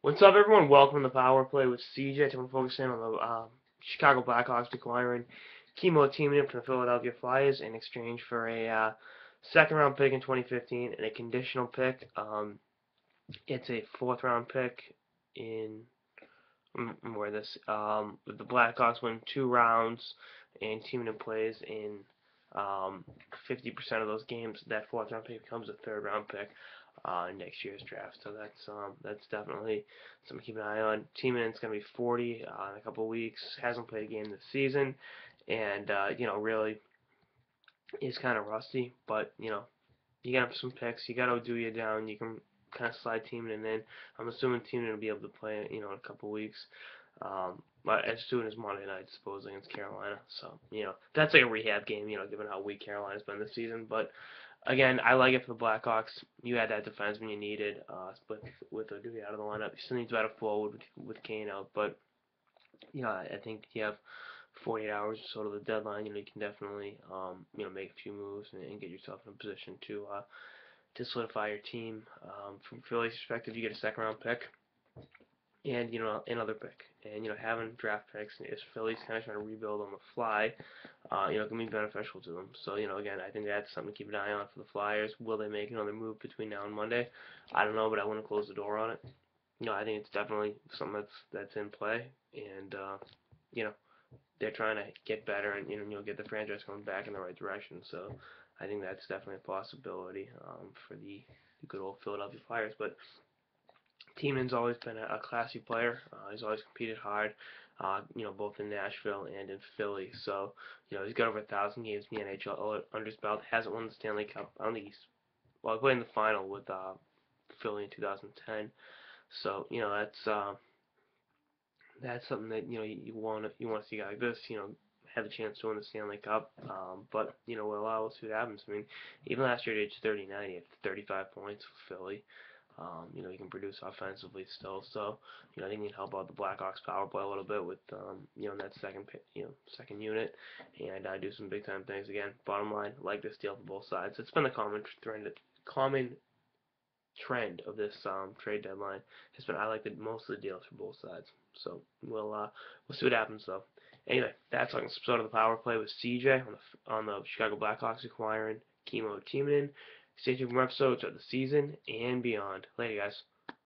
What's up, everyone? Welcome to the Power Play with CJ. Today we're focusing on the Chicago Blackhawks acquiring Kimmo Timonen from the Philadelphia Flyers in exchange for a second-round pick in 2015 and a conditional pick. It's a fourth-round pick in where this the Blackhawks win 2 rounds and Timonen plays in 50% of those games. That fourth-round pick becomes a third-round pick next year's draft. So that's definitely something to keep an eye on. Timonen's going to be 40 in a couple of weeks. Hasn't played a game this season, and really is kind of rusty. But you got some picks. You got to do you down. You can kind of slide Timonen in. I'm assuming Timonen will be able to play in a couple of weeks. But as soon as Monday night, supposedly against Carolina. So that's like a rehab game. Given how weak Carolina's been this season, but. Again, I like it for the Blackhawks. You had that defenseman you needed, with Oduya out of the lineup. You still need to add a forward with Kane out, but I think you have 48 hours or so to the deadline. You can definitely make a few moves and get yourself in a position to solidify your team. From Philly's perspective, you get a second round pick and another pick, and having draft picks if Philly's kind of trying to rebuild on the fly, can be beneficial to them. So again, I think that's something to keep an eye on for the Flyers. Will they make another move between now and Monday? I don't know, but I wouldn't close the door on it. I think it's definitely something that's in play, and they're trying to get better and get the franchise going back in the right direction. So I think that's definitely a possibility for the good old Philadelphia Flyers, but. Timonen's always been a classy player. He's always competed hard, both in Nashville and in Philly. So, he's got over 1,000 games in the NHL under his belt. Hasn't won the Stanley Cup. I don't think he played in the final with Philly in 2010. So, that's something that you want to see a guy like this, have a chance to win the Stanley Cup. But we'll see what happens. I mean, even last year at age 39, he had 35 points for Philly. He can produce offensively still, so I think he can help out the Blackhawks power play a little bit with in that second unit, and do some big time things again. Bottom line, like this deal for both sides. It's been the common trend of this trade deadline has been I like most of the deals for both sides. So we'll see what happens though. Anyway, that's like an episode of the Power Play with CJ on the Chicago Blackhawks acquiring Kimmo Timonen. Stay tuned for more episodes of the season and beyond. Later, guys.